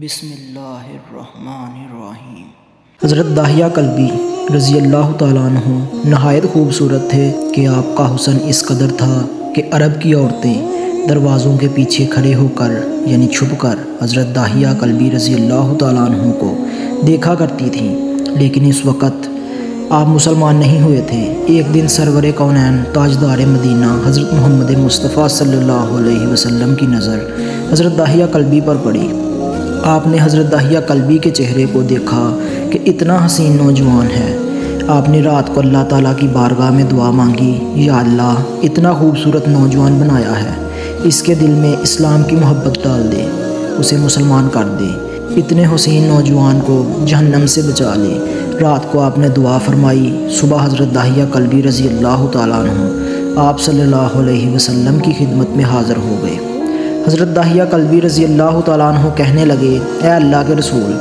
بسم اللہ الرحمن الرحیم۔ حضرت داہیہ کلبی رضی اللہ تعالیٰ عنہ نہایت خوبصورت تھے کہ آپ کا حسن اس قدر تھا کہ عرب کی عورتیں دروازوں کے پیچھے کھڑے ہو کر یعنی چھپ کر حضرت داہیہ کلبی رضی اللہ تعالیٰ عنہ کو دیکھا کرتی تھیں، لیکن اس وقت آپ مسلمان نہیں ہوئے تھے۔ ایک دن سرور کونین تاجدار مدینہ حضرت محمد مصطفیٰ صلی اللہ علیہ وسلم کی نظر حضرت داہیہ کلبی پر پڑی۔ آپ نے حضرت داہیہ کلبی کے چہرے کو دیکھا کہ اتنا حسین نوجوان ہے۔ آپ نے رات کو اللہ تعالیٰ کی بارگاہ میں دعا مانگی، یا اللہ اتنا خوبصورت نوجوان بنایا ہے، اس کے دل میں اسلام کی محبت ڈال دے، اسے مسلمان کر دے، اتنے حسین نوجوان کو جہنم سے بچا لے۔ رات کو آپ نے دعا فرمائی۔ صبح حضرت داہیہ کلبی رضی اللہ تعالیٰ عنہ آپ صلی اللہ علیہ وسلم کی خدمت میں حاضر ہو گئے۔ حضرت داہیہ کلبی رضی اللہ تعالیٰ عنہ کہنے لگے، اے اللہ کے رسول،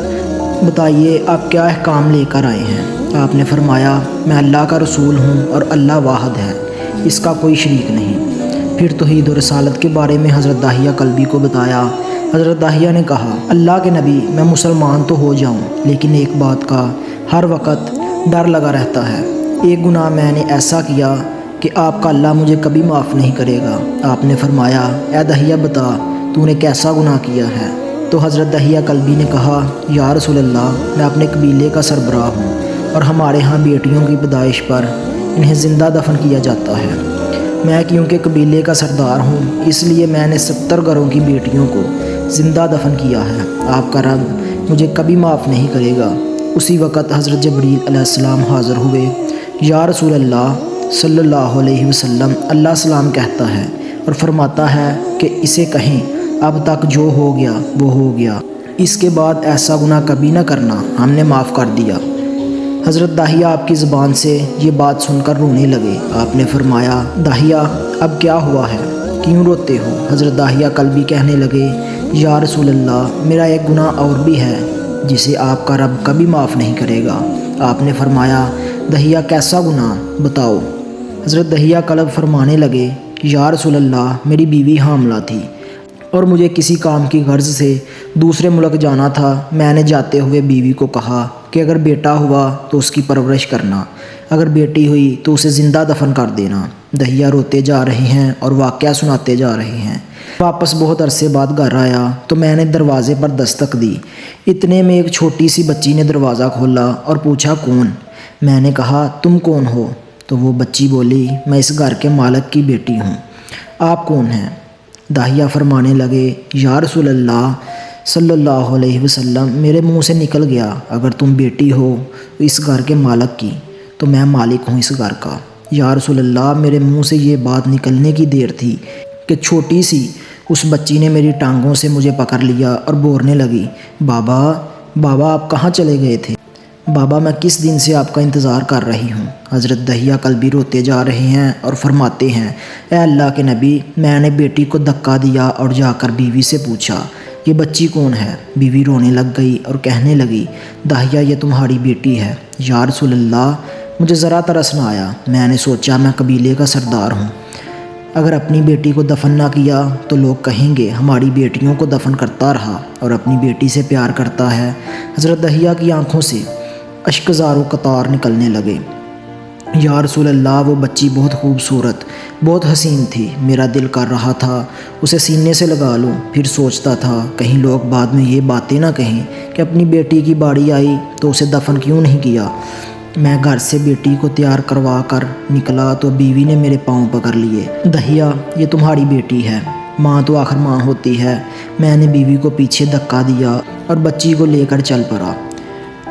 بتائیے آپ کیا احکام لے کر آئے ہیں؟ آپ نے فرمایا، میں اللہ کا رسول ہوں اور اللہ واحد ہے، اس کا کوئی شریک نہیں۔ پھر توحید و رسالت کے بارے میں حضرت داہیہ کلبی کو بتایا۔ حضرت داہیہ نے کہا، اللہ کے نبی، میں مسلمان تو ہو جاؤں، لیکن ایک بات کا ہر وقت ڈر لگا رہتا ہے۔ ایک گناہ میں نے ایسا کیا کہ آپ کا اللہ مجھے کبھی معاف نہیں کرے گا۔ آپ نے فرمایا، اے داہیہ بتا تو نے کیسا گناہ کیا ہے؟ تو حضرت داہیہ کلبی نے کہا، یا رسول اللہ، میں اپنے قبیلے کا سربراہ ہوں اور ہمارے ہاں بیٹیوں کی پیدائش پر انہیں زندہ دفن کیا جاتا ہے۔ میں کیونکہ قبیلے کا سردار ہوں، اس لیے میں نے 70 گھروں کی بیٹیوں کو زندہ دفن کیا ہے۔ آپ کا رب مجھے کبھی معاف نہیں کرے گا۔ اسی وقت حضرت جبریل علیہ السلام حاضر ہوئے۔ یا رسول اللہ صلی اللہ علیہ وسلم، اللہ سلام کہتا ہے اور فرماتا ہے کہ اسے کہیں، اب تک جو ہو گیا وہ ہو گیا، اس کے بعد ایسا گناہ کبھی نہ کرنا، ہم نے معاف کر دیا۔ حضرت داہیہ آپ کی زبان سے یہ بات سن کر رونے لگے۔ آپ نے فرمایا، داہیہ اب کیا ہوا ہے، کیوں روتے ہو؟ حضرت داہیہ کلبی کہنے لگے، یا رسول اللہ، میرا ایک گناہ اور بھی ہے جسے آپ کا رب کبھی معاف نہیں کرے گا۔ آپ نے فرمایا، داہیہ کیسا گناہ بتاؤ؟ حضرت داہیہ کلب فرمانے لگے، یا رسول اللہ، میری بیوی حاملہ تھی اور مجھے کسی کام کی غرض سے دوسرے ملک جانا تھا۔ میں نے جاتے ہوئے بیوی کو کہا کہ اگر بیٹا ہوا تو اس کی پرورش کرنا، اگر بیٹی ہوئی تو اسے زندہ دفن کر دینا۔ داہیہ روتے جا رہے ہیں اور واقعہ سناتے جا رہے ہیں۔ واپس بہت عرصے بعد گھر آیا تو میں نے دروازے پر دستک دی۔ اتنے میں ایک چھوٹی سی بچی نے دروازہ کھولا اور پوچھا، کون؟ میں نے کہا، تم کون ہو؟ تو وہ بچی بولی، میں اس گھر کے مالک کی بیٹی ہوں۔ آپ کون ہیں؟ داہیہ فرمانے لگے، یا رسول اللہ صلی اللہ علیہ وسلم، میرے منہ سے نکل گیا، اگر تم بیٹی ہو اس گھر کے مالک کی تو میں مالک ہوں اس گھر کا۔ یا رسول اللہ، میرے منہ سے یہ بات نکلنے کی دیر تھی کہ چھوٹی سی اس بچی نے میری ٹانگوں سے مجھے پکڑ لیا اور بورنے لگی، بابا بابا آپ کہاں چلے گئے تھے؟ بابا میں کس دن سے آپ کا انتظار کر رہی ہوں۔ حضرت داہیہ کلبی روتے جا رہے ہیں اور فرماتے ہیں، اے اللہ کے نبی، میں نے بیٹی کو دھکا دیا اور جا کر بیوی سے پوچھا، یہ بچی کون ہے؟ بیوی رونے لگ گئی اور کہنے لگی، داہیہ یہ تمہاری بیٹی ہے۔ یا رسول اللہ، مجھے ذرا ترس نہ آیا، میں نے سوچا میں قبیلے کا سردار ہوں، اگر اپنی بیٹی کو دفن نہ کیا تو لوگ کہیں گے ہماری بیٹیوں کو دفن کرتا رہا اور اپنی بیٹی سے پیار کرتا ہے۔ حضرت داہیہ کی آنکھوں سے اشکزار و قطار نکلنے لگے۔ یا رسول اللہ، وہ بچی بہت خوبصورت، بہت حسین تھی، میرا دل کر رہا تھا اسے سینے سے لگا لوں۔ پھر سوچتا تھا کہیں لوگ بعد میں یہ باتیں نہ کہیں کہ اپنی بیٹی کی باری آئی تو اسے دفن کیوں نہیں کیا۔ میں گھر سے بیٹی کو تیار کروا کر نکلا تو بیوی نے میرے پاؤں پکڑ لیے، داہیہ یہ تمہاری بیٹی ہے، ماں تو آخر ماں ہوتی ہے۔ میں نے بیوی کو پیچھے دھکا دیا اور بچی کو لے کر چل پڑا۔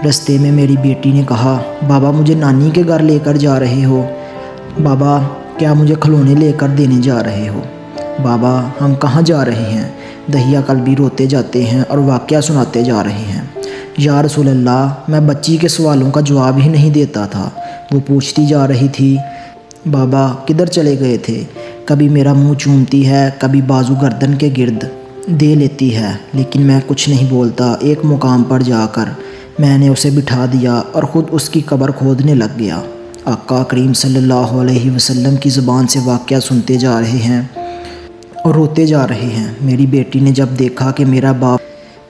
رستے میں میری بیٹی نے کہا، بابا مجھے نانی کے گھر لے کر جا رہے ہو؟ بابا کیا مجھے کھلونے لے کر دینے جا رہے ہو؟ بابا ہم کہاں جا رہے ہیں؟ داہیہ کلبی روتے جاتے ہیں اور واقعہ سناتے جا رہے ہیں۔ یا رسول اللہ، میں بچی کے سوالوں کا جواب ہی نہیں دیتا تھا، وہ پوچھتی جا رہی تھی، بابا کدھر چلے گئے تھے؟ کبھی میرا منہ چومتی ہے، کبھی بازو گردن کے گرد دے لیتی ہے، لیکن میں کچھ نہیں بولتا۔ ایک مقام پر جا کر میں نے اسے بٹھا دیا اور خود اس کی قبر کھودنے لگ گیا۔ آقا کریم صلی اللہ علیہ وسلم کی زبان سے واقعہ سنتے جا رہے ہیں اور روتے جا رہے ہیں۔ میری بیٹی نے جب دیکھا کہ میرا باپ